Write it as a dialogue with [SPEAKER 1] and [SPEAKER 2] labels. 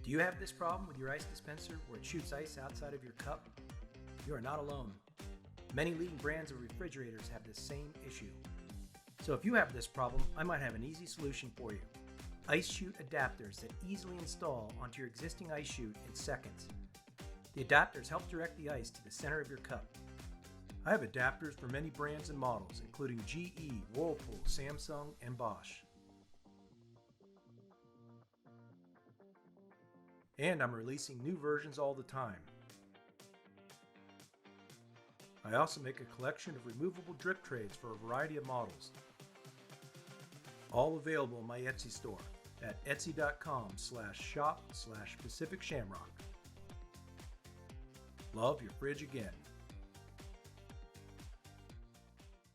[SPEAKER 1] Do you have this problem with your ice dispenser where it shoots ice outside of your cup? You are not alone. Many leading brands of refrigerators have this same issue. So if you have this problem, I might have an easy solution for you. Ice chute adapters that easily install onto your existing ice chute in seconds. The adapters help direct the ice to the center of your cup. I have adapters for many brands and models, including GE, Whirlpool, Samsung, and Bosch. And I'm releasing new versions all the time. I also make a collection of removable drip trays for a variety of models. All available in my Etsy store at etsy.com/shop/PacificShamrock. Love your fridge again.